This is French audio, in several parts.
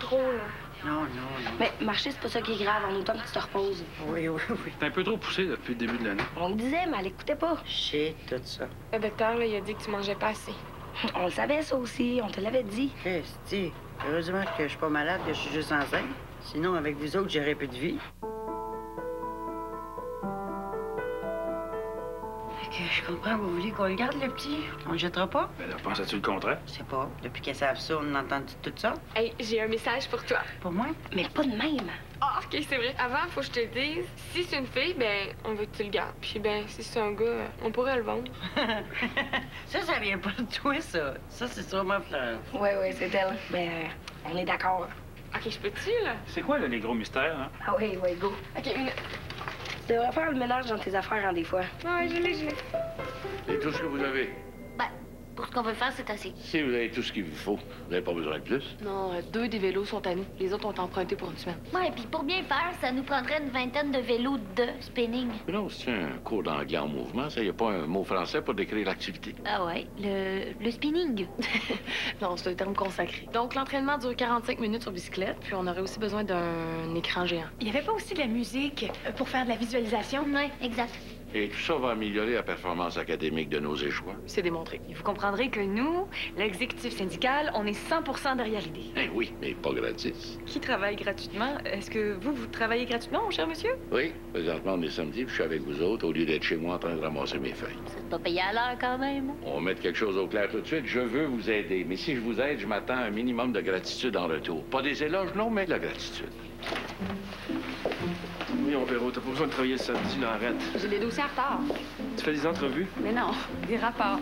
trop, là. Non, non, non. Mais marcher, c'est pas ça qui est grave. En autant que tu te reposes. Oui, oui, oui. T'es un peu trop poussé depuis le début de l'année. On le disait, mais elle écoutait pas. Shit, tout ça. Le docteur, là, il a dit que tu mangeais pas assez. On le savait, ça aussi. On te l'avait dit. Christy, heureusement que je suis pas malade, que je suis juste enceinte. Sinon, avec vous autres, j'aurais plus de vie. Fait que je comprends, vous voulez qu'on le garde, le petit? On le jettera pas? Ben là, pensais-tu le contraire? Je sais pas. Depuis qu'elle savent ça, on entend tout ça. Hey, j'ai un message pour toi. Pour moi? Mais pas de même. Ah, OK, c'est vrai. Avant, faut que je te dise, si c'est une fille, ben, on veut que tu le gardes. Puis, ben, si c'est un gars, on pourrait le vendre. Ça vient pas de toi, ça. Ça, c'est sûrement Fleur. Oui, oui, c'est elle. Ben, on est d'accord. OK, je peux-tu, là? C'est quoi, là, les gros mystères, hein? Ah oui, oui, go. OK, une... Tu devrais faire le ménage dans tes affaires, hein, des fois. Ouais, je l'ai. C'est tout ce que vous avez. Ben, pour ce qu'on veut faire, c'est assez. Si vous avez tout ce qu'il vous faut, vous n'avez pas besoin de plus. Non, 2 des vélos sont à nous. Les autres ont emprunté pour une semaine. Ouais, puis pour bien faire, ça nous prendrait une vingtaine de vélos de spinning. Mais non, c'est un cours d'anglais en mouvement, ça. Il n'y a pas un mot français pour décrire l'activité. Ah ouais, le spinning. Non, c'est un terme consacré. Donc, l'entraînement dure 45 minutes sur bicyclette, puis on aurait aussi besoin d'un écran géant. Il n'y avait pas aussi de la musique pour faire de la visualisation? Ouais, exact. Et tout ça va améliorer la performance académique de nos échois. C'est démontré. Vous comprendrez que nous, l'exécutif syndical, on est 100% derrière l'idée. Eh oui, mais pas gratis. Qui travaille gratuitement? Est-ce que vous travaillez gratuitement, mon cher monsieur? Oui, présentement, on est samedi, puis je suis avec vous autres, au lieu d'être chez moi en train de ramasser mes feuilles. Vous êtes pas payé à l'heure quand même. On va mettre quelque chose au clair tout de suite. Je veux vous aider, mais si je vous aide, je m'attends à un minimum de gratitude en retour. Pas des éloges, non, mais de la gratitude. Oui, on verra. T'as pas besoin de travailler le samedi, là, arrête. J'ai des dossiers en retard. Tu fais des entrevues? Mais non, des rapports.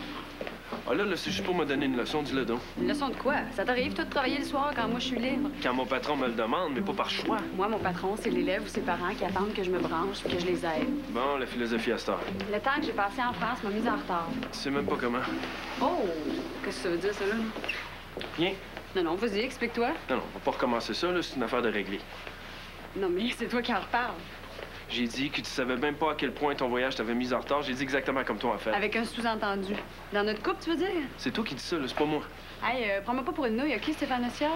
Ah là, c'est juste pour me donner une leçon, dis-le donc. Une leçon de quoi? Ça t'arrive, toi, de travailler le soir quand moi, je suis libre? Quand mon patron me le demande, mais pas par choix. Moi, mon patron, c'est l'élève ou ses parents qui attendent que je me branche puis que je les aide. Bon, la philosophie à cette heure. Le temps que j'ai passé en France m'a mise en retard. Tu sais même pas comment. Oh! Qu'est-ce que ça veut dire, ça, là? Rien. Non, non, vas-y, explique-toi. Non, on va pas recommencer ça, là. C'est une affaire de régler. Non, mais c'est toi qui en reparles. J'ai dit que tu savais même pas à quel point ton voyage t'avait mis en retard. J'ai dit exactement comme toi, en fait. Avec un sous-entendu. Dans notre couple, tu veux dire? C'est toi qui dis ça, là. C'est pas moi. Hey, prends-moi pas pour une nouille, OK, Stéphane Ossière?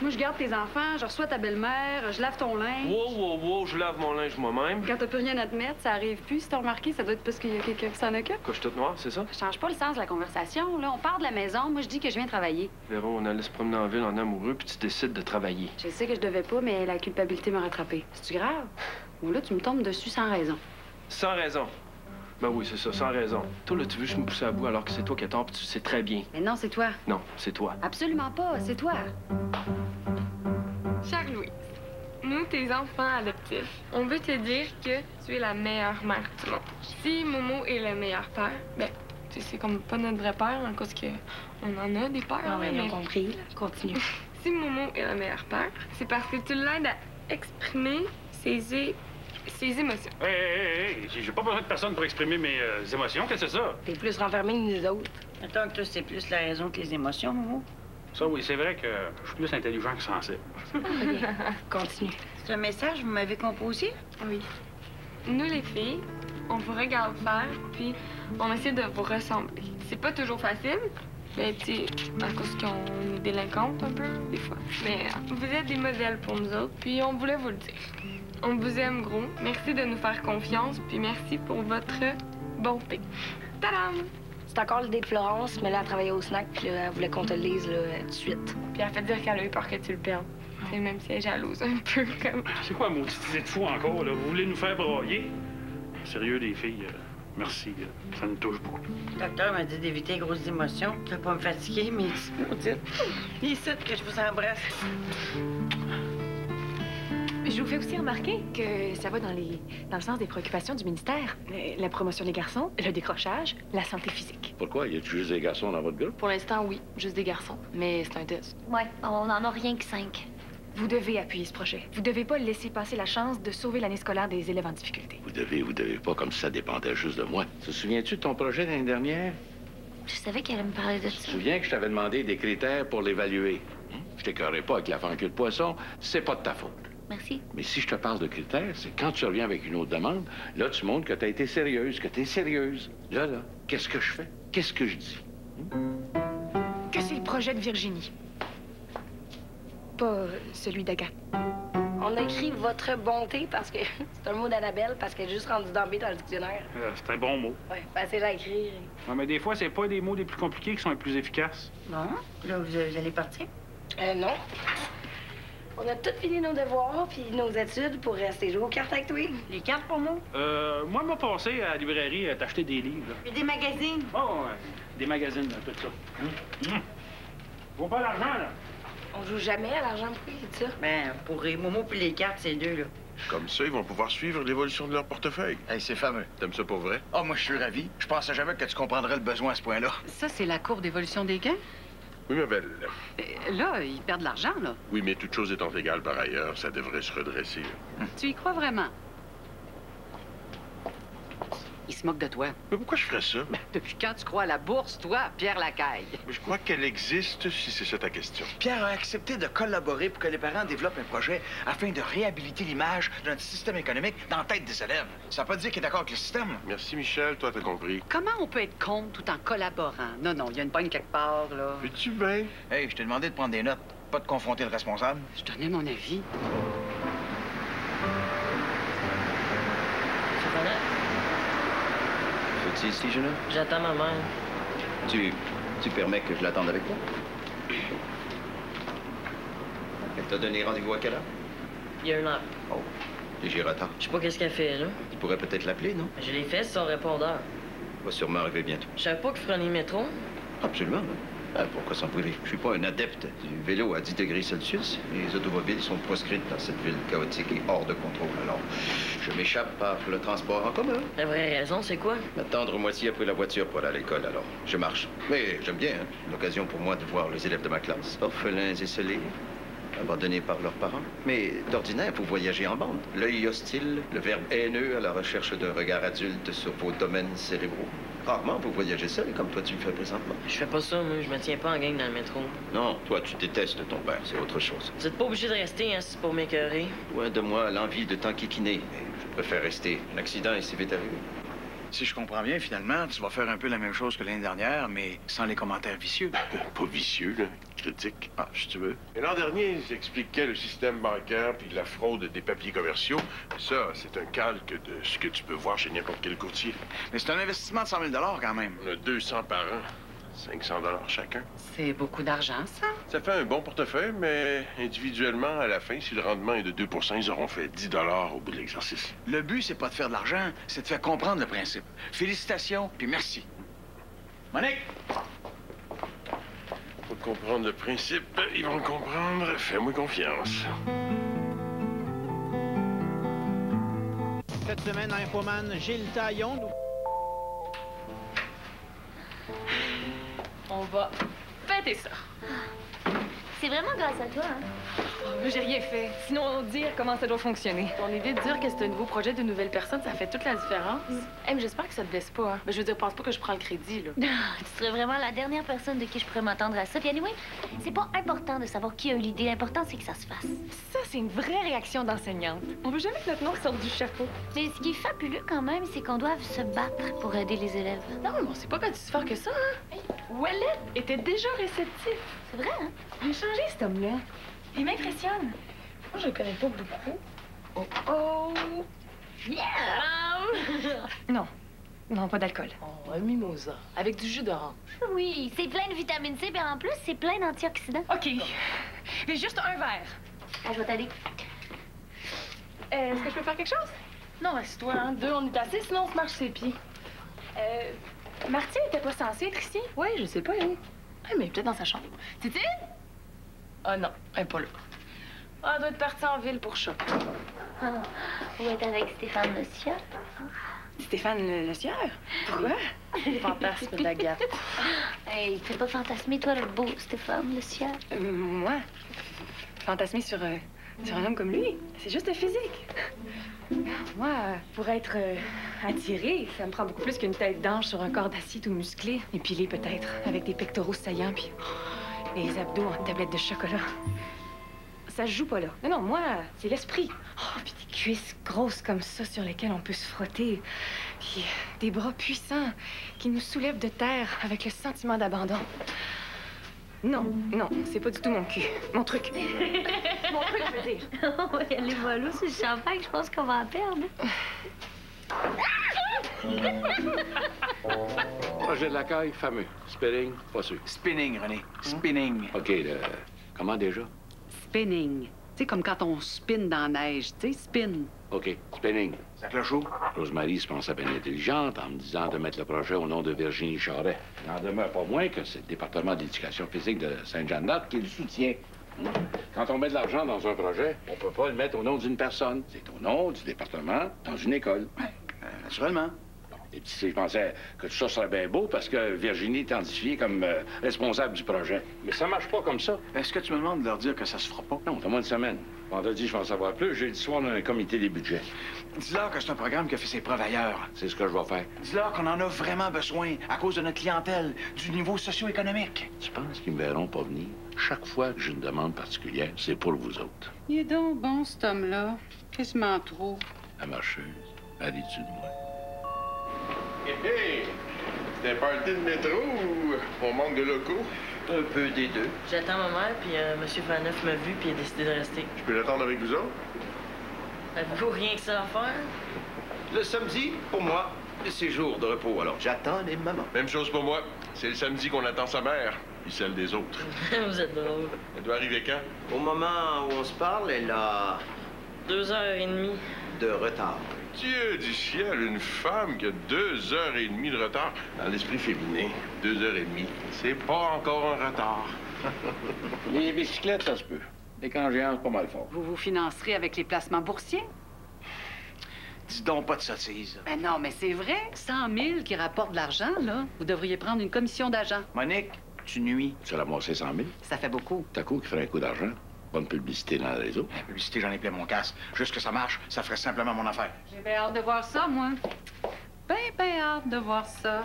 Moi, je garde tes enfants, je reçois ta belle-mère, je lave ton linge. Wow, je lave mon linge moi-même. Quand t'as plus rien à te mettre, ça arrive plus. Si t'as remarqué, ça doit être parce qu'il y a quelqu'un qui s'en occupe. Quoi, je suis toute noire, c'est ça? Je change pas le sens de la conversation, là. On part de la maison, moi, je dis que je viens travailler. Véro, on allait se promener en ville en amoureux, puis tu décides de travailler. Je sais que je devais pas, mais la culpabilité m'a rattrapée. C'est-tu grave? Ou là, tu me tombes dessus sans raison. Sans raison. Ben oui, c'est ça, sans raison. Toi, là, tu veux juste me pousser à bout alors que c'est toi qui as tort, puis tu le sais très bien. Mais non, c'est toi. Non, c'est toi. Absolument pas, c'est toi. Chère Louise, nous, tes enfants adoptifs, on veut te dire que tu es la meilleure mère du monde. Si Momo est le meilleur père, ben, tu sais, c'est comme pas notre vrai père, en cause que on en a des pères. Non, mais mais ils ont compris, là. Continue. si Momo est le meilleur père, c'est parce que tu l'aides à exprimer ses émotions. Hey, j'ai pas besoin de personne pour exprimer mes émotions. Qu'est-ce que c'est ça? T'es plus renfermé que nous autres. Attends que toi, c'est plus la raison que les émotions, Momo. Ça, oui, c'est vrai que je suis plus intelligent que sensible. Continue. C'est un message que vous m'avez composé? Oui. Nous, les filles, on vous regarde faire, puis on essaie de vous ressembler. C'est pas toujours facile, mais tu sais, à cause qu'on est délinquantes un peu, des fois. Mais vous êtes des modèles pour nous autres, puis on voulait vous le dire. On vous aime gros. Merci de nous faire confiance, puis merci pour votre bonté. Tadam! C'est encore l'idée de Florence, mais là, elle travaillait au snack, puis là, elle voulait qu'on te le lise, là, tout de suite. Puis elle fait dire qu'elle a eu peur que tu le perdes. C'est même si elle est jalouse un peu, comme... C'est quoi, maudite idée de fou encore, là? Vous voulez nous faire broyer? Sérieux, les filles, merci. Ça nous touche beaucoup. Le docteur m'a dit d'éviter les grosses émotions. Je vais pas me fatiguer, mais maudite. Il est que je vous embrasse. Je vous fais aussi remarquer que ça va dans le sens des préoccupations du ministère. La promotion des garçons, le décrochage, la santé physique. Pourquoi? Y a-tu juste des garçons dans votre groupe? Pour l'instant, oui, juste des garçons. Mais c'est un test. Ouais, on en a rien que 5. Vous devez appuyer ce projet. Vous devez pas laisser passer la chance de sauver l'année scolaire des élèves en difficulté. Vous devez pas, comme si ça dépendait juste de moi. Te souviens-tu de ton projet l'année dernière? Je savais qu'elle allait me parler de Tu te ça. souviens que je t'avais demandé des critères pour l'évaluer? Je t'écœurerai pas avec la fancule de poisson, c'est pas de ta faute. Merci. Mais si je te parle de critères, c'est quand tu reviens avec une autre demande, là, tu montres que tu as été sérieuse, que tu es sérieuse. Là, qu'est-ce que je fais? Qu'est-ce que je dis? Que c'est le projet de Virginie. pas celui d'Agathe. On a écrit votre bonté parce que c'est un mot d'Annabelle parce qu'elle est juste rendue d'emblée dans le dictionnaire. C'est un bon mot. Ouais, facile à écrire. Non, mais des fois, c'est pas des mots les plus compliqués qui sont les plus efficaces. Bon, là, vous allez partir? Non. On a tous fini nos devoirs puis nos études pour rester jouer aux cartes avec toi. Les cartes pour moi? Moi, m'a passé à la librairie t'acheter des livres. Là. Puis des magazines? Oh, des magazines, là, tout ça. Faut pas l'argent, là. On joue jamais à l'argent pour c'est ça? Ben, pour les momos puis les cartes, c'est deux, là. Comme ça, ils vont pouvoir suivre l'évolution de leur portefeuille. Hey, c'est fameux. T'aimes ça pour vrai? Ah, moi, je suis ravi. Je pensais jamais que tu comprendrais le besoin à ce point-là. Ça, c'est la courbe d'évolution des gains? Oui, ma belle. Là, ils perdent de l'argent, là. Oui, mais toute chose étant égale par ailleurs, ça devrait se redresser. Tu y crois vraiment? Ils se moquent de toi. Mais pourquoi je ferais ça? Depuis quand tu crois à la bourse, toi, Pierre Lacaille? Mais je crois qu'elle existe, si c'est ça ta question. Pierre a accepté de collaborer pour que les parents développent un projet afin de réhabiliter l'image de notre système économique dans la tête des élèves. Ça veut pas dire qu'il est d'accord avec le système. Merci, Michel. Toi, t'as compris. Comment on peut être contre tout en collaborant? Non, il y a une pogne quelque part, là. Fais-tu bien? Hey, je t'ai demandé de prendre des notes, pas de confronter le responsable. Je donnais mon avis. Es-tu ici, Jonah? J'attends ma mère. Tu permets que je l'attende avec toi? Elle t'a donné rendez-vous à quelle heure? Il y a une heure. Oh, léger retard. Je sais pas qu'est-ce qu'elle fait, là. Tu pourrais peut-être l'appeler, non? Je l'ai fait sur son répondeur. Elle va sûrement arriver bientôt. Je savais pas qu'il ferait les métros. Absolument. Ah, pourquoi s'en priver? Je suis pas un adepte du vélo à 10 degrés Celsius. Les automobiles sont proscrites dans cette ville chaotique et hors de contrôle. Alors, je m'échappe par le transport en commun. La vraie raison, c'est quoi? M'attendre moitié après la voiture pour aller à l'école, alors je marche. Mais j'aime bien, hein? L'occasion pour moi de voir les élèves de ma classe. Orphelins esselés, abandonnés par leurs parents. Mais d'ordinaire, vous voyagez en bande. L'œil hostile, le verbe haineux à la recherche d'un regard adulte sur vos domaines cérébraux. Rarement, vous voyagez seul, comme toi tu le fais présentement. Je fais pas ça, moi. Je me tiens pas en gang dans le métro. Non, toi, tu détestes ton père. C'est autre chose. Vous êtes pas obligé de rester, hein, si c'est pour m'écœurer. Loin de moi l'envie de t'enquiquiner, mais je préfère rester. Un accident est si vite arrivé. Si je comprends bien, finalement, tu vas faire un peu la même chose que l'année dernière, mais sans les commentaires vicieux. Pas vicieux, là. Critique. Ah, si tu veux. Et l'an dernier, j'expliquais le système bancaire puis la fraude des papiers commerciaux. Ça, c'est un calque de ce que tu peux voir chez n'importe quel courtier. Mais c'est un investissement de 100 000 quand même. On a 200 par an. 500 chacun. C'est beaucoup d'argent, ça? Ça fait un bon portefeuille, mais individuellement, à la fin, si le rendement est de 2 ils auront fait 10 au bout de l'exercice. Le but, c'est pas de faire de l'argent, c'est de faire comprendre le principe. Félicitations, puis merci. Monique! Faut comprendre le principe, ils vont le comprendre. Fais-moi confiance. Cette semaine, Infoman Gilles Taillon nous... On va fêter ça. C'est vraiment grâce à toi, hein? J'ai rien fait. Sinon, dire comment ça doit fonctionner. On évite de dire que c'est un nouveau projet de nouvelle personne, ça fait toute la différence. Mais j'espère que ça te blesse pas, hein. Mais je veux dire, pense pas que je prends le crédit, là. Tu serais vraiment la dernière personne de qui je pourrais m'attendre à ça. Puis anyway, c'est pas important de savoir qui a eu l'idée. L'important, c'est que ça se fasse. Ça, c'est une vraie réaction d'enseignante. On veut jamais que notre nom sorte du chapeau. Mais ce qui est fabuleux quand même, c'est qu'on doit se battre pour aider les élèves. Non, mais on s'est pas battu si fort que ça, hein. Hey, Ouellet était déjà réceptif. C'est vrai, hein? Il a changé, cet homme-là. Il m'impressionne. Moi, je le connais pas beaucoup. Oh, oh! Yeah! Non. Non, pas d'alcool. Oh, un mimosa. Avec du jus d'orange. Oui, c'est plein de vitamine C, bien en plus, c'est plein d'antioxydants. OK. Mais juste un verre. Ah, je vais t'aider. Est-ce que je peux faire quelque chose? Non, assieds-toi, hein. Deux, on est assez, sinon on se marche ses pieds. Martine était pas censée être ici? Oui, je sais pas, elle. Ah, mais peut-être dans sa chambre. Titi? Ah non, elle est pas là. Ah, elle doit être partie en ville pour ça. Ah, on va être avec Stéphane Le Sieur. Stéphane Le Sieur? Pourquoi? Fantasme d'Agathe. Hey, fais pas fantasmer, toi, le beau Stéphane Le Sieur. Moi? Fantasmer sur un homme comme lui? C'est juste un physique. Moi, pour être attirée, ça me prend beaucoup plus qu'une tête d'ange sur un corps d'acier tout musclé. Épilé peut-être, avec des pectoraux saillants, puis les abdos en tablette de chocolat. Ça se joue pas là. Non, moi, c'est l'esprit. Oh, puis des cuisses grosses comme ça sur lesquelles on peut se frotter. Puis des bras puissants qui nous soulèvent de terre avec le sentiment d'abandon. Non, non, c'est pas du tout mon cul. Mon truc. Mon truc, je veux dire. Oui, allez, voilà, c'est le champagne, je pense qu'on va en perdre. Projet de la caille, fameux. Spinning, pas sûr. Spinning, René. Spinning. OK, comment déjà? Spinning. Tu sais, comme quand on spin dans la neige. Tu sais, spin. OK, spinning. Ça cloche où? Rosemary se pensait bien intelligente en me disant de mettre le projet au nom de Virginie Charret. Il n'en demeure pas moins que c'est le département d'éducation physique de Sainte-Jeanne-d'Arc qui le soutient. Quand on met de l'argent dans un projet, on peut pas le mettre au nom d'une personne. C'est au nom du département dans une école. Naturellement. Et puis, je pensais que tout ça serait bien beau parce que Virginie est identifiée comme responsable du projet. Mais ça marche pas comme ça. Est-ce que tu me demandes de leur dire que ça se fera pas? Non, donne-moi une semaine. Vendredi, je vais en savoir plus. Jeudi soir, on a un comité des budgets. Dis-leur que c'est un programme qui a fait ses preuves ailleurs. C'est ce que je vais faire. Dis-leur qu'on en a vraiment besoin à cause de notre clientèle, du niveau socio-économique. Tu penses qu'ils me verront pas venir? Chaque fois que j'ai une demande particulière, c'est pour vous autres. Il est donc bon, cet homme-là. Quasiment trop. La marcheuse, elle est-tu de moi? Hé, hé! C'est un party de métro ou on manque de locaux? Un peu des deux. J'attends ma mère, puis M. Faneuf m'a vu, puis il a décidé de rester. Je peux l'attendre avec vous autres? Avez-vous rien que ça à faire? Le samedi, pour moi, c'est jour de repos, alors j'attends les mamans. Même chose pour moi. C'est le samedi qu'on attend sa mère, puis celle des autres. Vous êtes drôle. Elle doit arriver quand? Au moment où on se parle, elle a 2h30. de retard. Dieu du ciel, une femme qui a 2h30 de retard. Dans l'esprit féminin, 2h30, c'est pas encore un retard. Les bicyclettes, ça se peut. Les congéances, pas mal fort. Vous vous financerez avec les placements boursiers? Dis donc pas de sottise. Ben non, mais c'est vrai. 100 000 qui rapportent de l'argent, là. Vous devriez prendre une commission d'agent. Monique, tu nuis. Tu as ramassé 100 000? Ça fait beaucoup. T'as coup qui ferait un coup d'argent. Bonne publicité dans le réseau. La publicité, j'en ai plein mon casse. Juste que ça marche, ça ferait simplement mon affaire. J'ai bien hâte de voir ça, moi. Ben hâte de voir ça.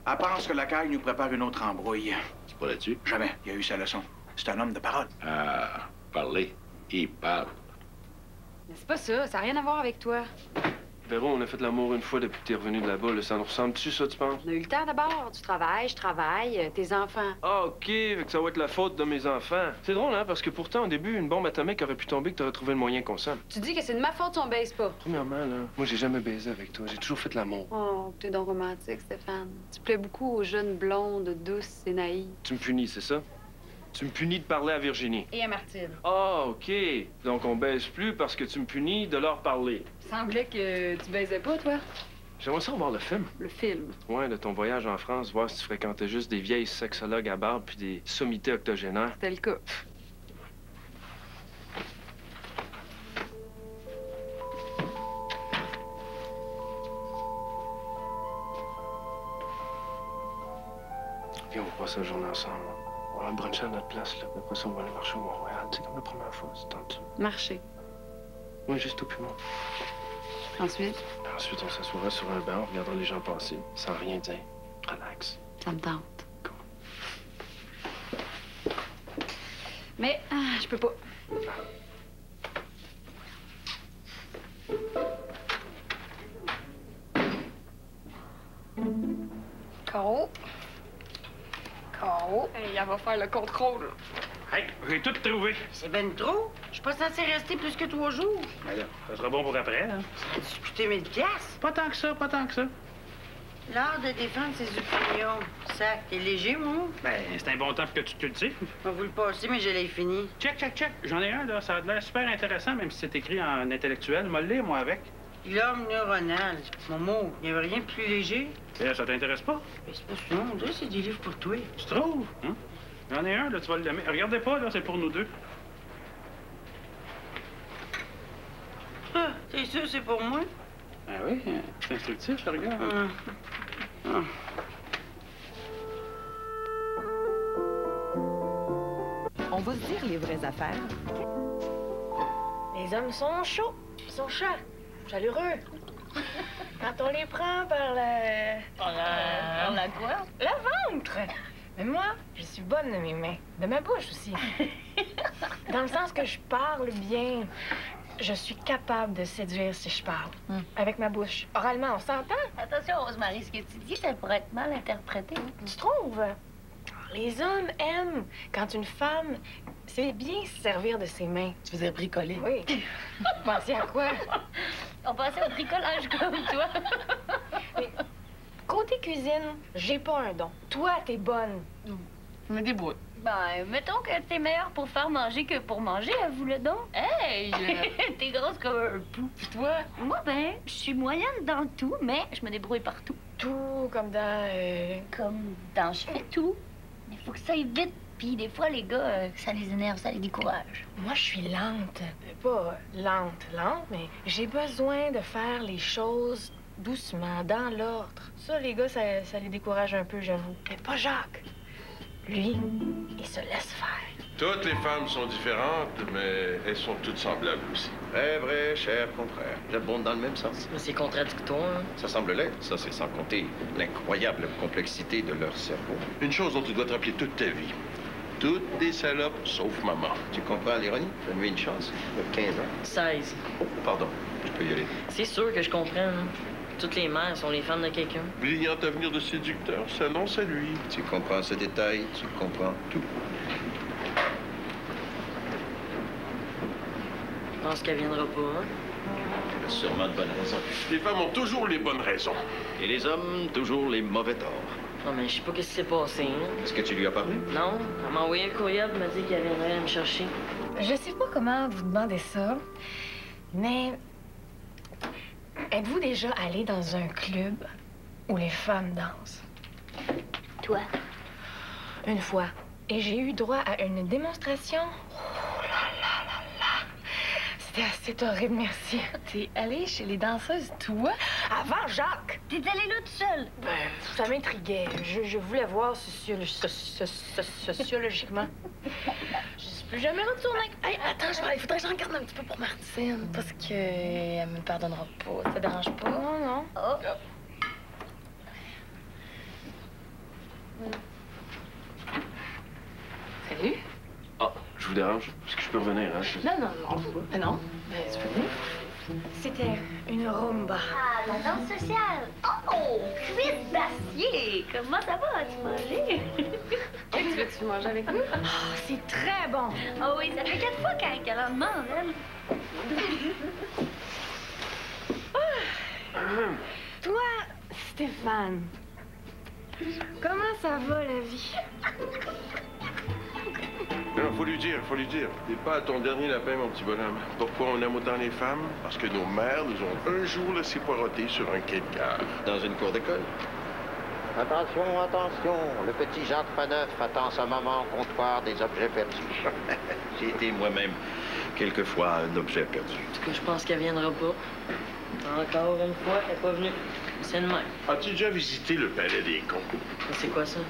Elle pense que la caille nous prépare une autre embrouille. C'est pas là-dessus? Jamais. Il a eu sa leçon. C'est un homme de parole. Ah, parler. Il parle. Mais c'est pas ça, ça n'a rien à voir avec toi. Véro, on a fait l'amour une fois depuis que t'es revenu de là-bas. Là. Ça nous ressemble-tu, ça, tu penses? On a eu le temps d'abord. Tu travailles, je travaille, tes enfants. Ah, OK. Fait que ça va être la faute de mes enfants. C'est drôle, hein? Parce que pourtant, au début, une bombe atomique aurait pu tomber que t'aurais trouvé le moyen qu'on s'aime. Tu dis que c'est de ma faute si on baise pas. Premièrement, là, moi, j'ai jamais baisé avec toi. J'ai toujours fait l'amour. Oh, t'es donc romantique, Stéphane. Tu plais beaucoup aux jeunes blondes, douces et naïves. Tu me punis, c'est ça? Tu me punis de parler à Virginie. Et à Martine. Ah, OK. Donc, on baise plus parce que tu me punis de leur parler. Semblait que tu baisais pas, toi. J'aimerais ça voir le film. Le film. Ouais, de ton voyage en France, voir si tu fréquentais juste des vieilles sexologues à barbe puis des sommités octogénaires. C'était le cas. Viens, on va passer la journée ensemble. On va bruncher à notre place, là. Après ça, on va aller marcher au Mont-Royal. C'est comme la première fois, c'est tendu. Marcher. Oui, juste au piment. Ensuite? Ensuite, on s'assoira sur un banc, on regardera les gens passer, sans rien dire. Relax. Ça me tente. Mais, je peux pas. Caro. Caro. Hey, elle va faire le contrôle. Hey, j'ai tout trouvé. C'est ben trop. Je suis pas censée rester plus que 3 jours. Ben là, ça sera bon pour après, hein? Ça a-tu coûté 1000 piastres? Pas tant que ça, pas tant que ça. L'art de défendre ses opinions. Ça, t'es léger, moi? Ben, c'est un bon temps pour que tu te cultives. On va vous le passer, mais je l'ai fini. Check, check, check. J'en ai un, là. Ça a l'air super intéressant, même si c'est écrit en intellectuel. M'a le lire, moi, avec. L'homme neuronal. Momo, il n'y avait rien de plus léger? Et ça t'intéresse pas? Mais c'est pas ça, on dirait que c'est des livres pour toi. Tu trouves? Hein? J'en ai un, là, tu vas l'aimer. Regardez pas, là, c'est pour nous deux. Ah, t'es sûr c'est pour moi? Ah oui, c'est instructif, je regarde. On va se dire les vraies affaires. Les hommes sont chauds, ils sont chats, chaleureux. Quand on les prend par la... Par la quoi? Le ventre! Mais moi, je suis bonne de mes mains. De ma bouche aussi. Dans le sens que je parle bien. Je suis capable de séduire si je parle. Avec ma bouche. Oralement, on s'entend? Attention, Rosemary, ce que tu dis, ça pourrait être mal interprété. Tu trouves? Les hommes aiment quand une femme sait bien se servir de ses mains. Tu faisais bricoler. Oui. Vous pensiez à quoi? On passait au bricolage comme toi. Mais côté cuisine, j'ai pas un don. Toi, t'es bonne. Je me débrouille. Ben, mettons que t'es meilleure pour faire manger que pour manger, avoue le donc. Hey! T'es grosse comme un pou. Puis toi? Moi, ben, je suis moyenne dans tout, mais je me débrouille partout. Tout comme dans... Comme dans je fais tout. Il faut que ça aille vite. Puis des fois, les gars, ça les énerve, ça les décourage. Moi, je suis lente. Pas lente, mais j'ai besoin de faire les choses doucement, dans l'ordre. Ça, les gars, ça les décourage un peu, j'avoue. Mais pas Jacques. Lui, il se laisse faire. Toutes les femmes sont différentes, mais elles sont toutes semblables aussi. Vrai, vrai, cher contraire. J'abonde dans le même sens. C'est contradictoire. Hein? Ça semble l'être. Ça, c'est sans compter l'incroyable complexité de leur cerveau. Une chose dont tu dois te rappeler toute ta vie. Toutes des salopes, sauf maman. Tu comprends l'ironie? Donne-lui une chance. Il a 15 ans. 16. Oh, pardon. Je peux y aller. C'est sûr que je comprends. Hein? Toutes les mères sont les femmes de quelqu'un. Brillant avenir de séducteur s'annonce à lui. Tu comprends ce détail, tu comprends tout. Je pense qu'elle viendra pas, hein? Tu as sûrement de bonnes raisons. Les femmes ont toujours les bonnes raisons. Et les hommes, toujours les mauvais torts. Non, mais je sais pas ce qui s'est passé, hein? Est-ce que tu lui as parlé? Non, elle m'a envoyé un courriel, elle m'a dit qu'elle viendrait me chercher. Je sais pas comment vous demandez ça, mais êtes-vous déjà allé dans un club où les femmes dansent? Toi? Une fois. Et j'ai eu droit à une démonstration. Oh là là là là! C'était assez torride, merci. T'es allée chez les danseuses, toi? Avant Jacques! T'es allée là tout seul? Ben, ça m'intriguait. Je voulais voir sociologiquement. Je suis plus jamais retournée. Hey, attends, il faudrait que j'en garde un petit peu pour Martine, parce que elle me pardonnera pas. Ça te dérange pas? Non, non. Oh. Salut. Ah, je vous dérange? Est-ce que je peux revenir, hein? Non. Ben non. Ben, tu peux venir. C'était une rumba. Ah, la danse sociale. Oh, cuisse d'acier. Comment ça va? Tu manges? Tu veux-tu manger avec nous? Oh, c'est très bon. Oh oui, ça fait 4 fois qu'elle en demande, elle. Toi, Stéphane, comment ça va, la vie? Non, faut lui dire. T'es pas à ton dernier lapin, mon petit bonhomme. Pourquoi on aime autant les femmes? Parce que nos mères nous ont un jour laissé poireauter sur un quai de gare. Dans une cour d'école? Attention, attention. Le petit Jacques Faneuf attend sa maman au comptoir des objets perdus. J'ai été moi-même quelquefois un objet perdu. En tout cas, je pense qu'elle viendra pas. Encore une fois, elle est pas venue. C'est de même. As-tu déjà visité le palais des cons? C'est quoi ça?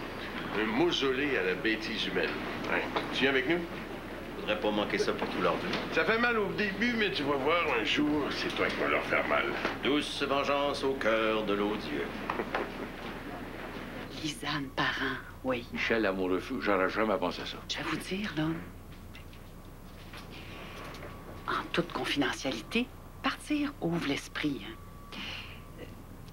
Un mausolée à la bêtise humaine. Hein? Tu viens avec nous? Faudrait pas manquer ça pour tout leur vie. Ça fait mal au début, mais tu vas voir un jour, c'est toi qui vas leur faire mal. Douce vengeance au cœur de l'odieux. Lisanne, parent, oui. Michel, à mon refus, j'aurais jamais pensé à ça. Je vais vous dire, là, en toute confidentialité, partir ouvre l'esprit. Hein.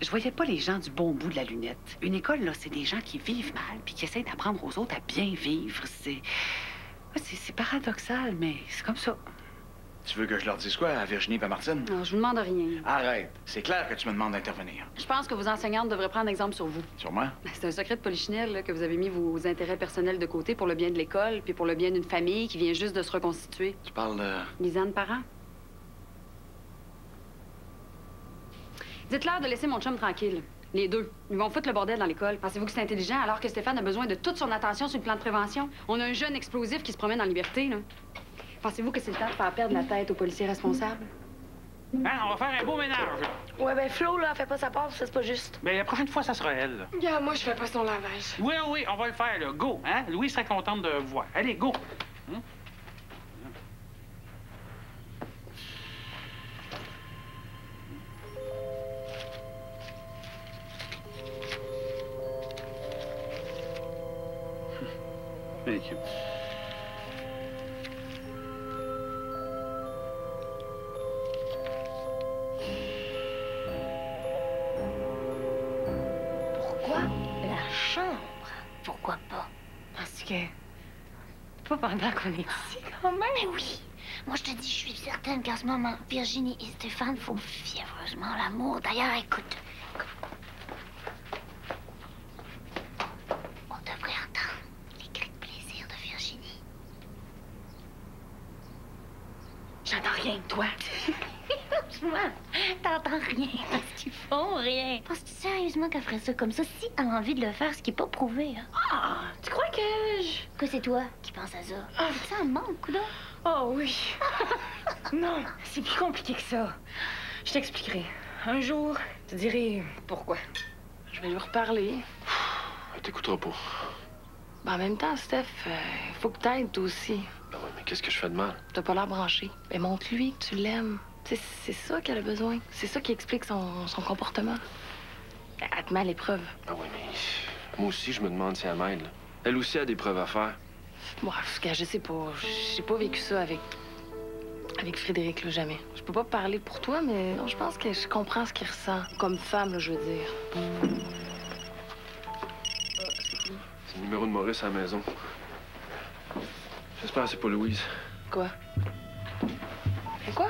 Je voyais pas les gens du bon bout de la lunette. Une école, là, c'est des gens qui vivent mal puis qui essayent d'apprendre aux autres à bien vivre. C'est paradoxal, mais c'est comme ça. Tu veux que je leur dise quoi à Virginie et à Martine? Non, je vous demande rien. Arrête. C'est clair que tu me demandes d'intervenir. Je pense que vos enseignantes devraient prendre exemple sur vous. Sur moi? C'est un secret de polichinelle là, que vous avez mis vos intérêts personnels de côté pour le bien de l'école puis pour le bien d'une famille qui vient juste de se reconstituer. Tu parles de... Lisanne, parent? Dites-leur de laisser mon chum tranquille. Les deux. Ils vont foutre le bordel dans l'école. Pensez-vous que c'est intelligent alors que Stéphane a besoin de toute son attention sur le plan de prévention? On a un jeune explosif qui se promène en liberté, là. Pensez-vous que c'est le temps de faire perdre la tête aux policiers responsables? Hein, on va faire un beau ménage. Ouais, ben Flo, là, elle fait pas sa part, ça, c'est pas juste. Mais la prochaine fois, ça sera elle. Yeah, moi, je fais pas son lavage. Oui, on va le faire, là. Go, hein? Louis serait contente de vous voir. Allez, go. Hein? Thank you. Pourquoi la chambre? Pourquoi pas? que... Pas pendant qu'on est ici, quand même. Mais oui. Moi, je te dis, je suis certaine qu'en ce moment, Virginie et Stéphane font fiévreusement l'amour. D'ailleurs, écoute. On devrait entendre les cris de plaisir de Virginie. J'entends rien, toi. Franchement, t'entends rien parce qu'ils font rien. Penses-tu sérieusement qu'elle ferait ça comme ça si elle a envie de le faire, ce qui n'est pas prouvé, hein? Ah, tu crois que Que c'est toi qui penses à ça? Ça en manque, coudonc? Oh oui. Non, c'est plus compliqué que ça. Je t'expliquerai. Un jour, je te dirai pourquoi. Je vais lui reparler. Elle t'écoutera pas. Ben, en même temps, Steph, faut que t'aides toi aussi. Ben ouais, mais qu'est-ce que je fais de mal? T'as pas l'air branché. Ben, montre-lui que tu l'aimes. C'est ça qu'elle a besoin. C'est ça qui explique son comportement. Elle te met à l'épreuve. Ben oui, mais moi aussi, je me demande si elle m'aide. Là. Elle aussi a des preuves à faire. Moi, je sais pas. J'ai pas vécu ça avec Frédéric, là, jamais. Je peux pas parler pour toi, mais non, je pense que je comprends ce qu'il ressent. Comme femme, là, je veux dire. C'est le numéro de Maurice à la maison. J'espère que c'est pas Louise. Quoi? Et quoi?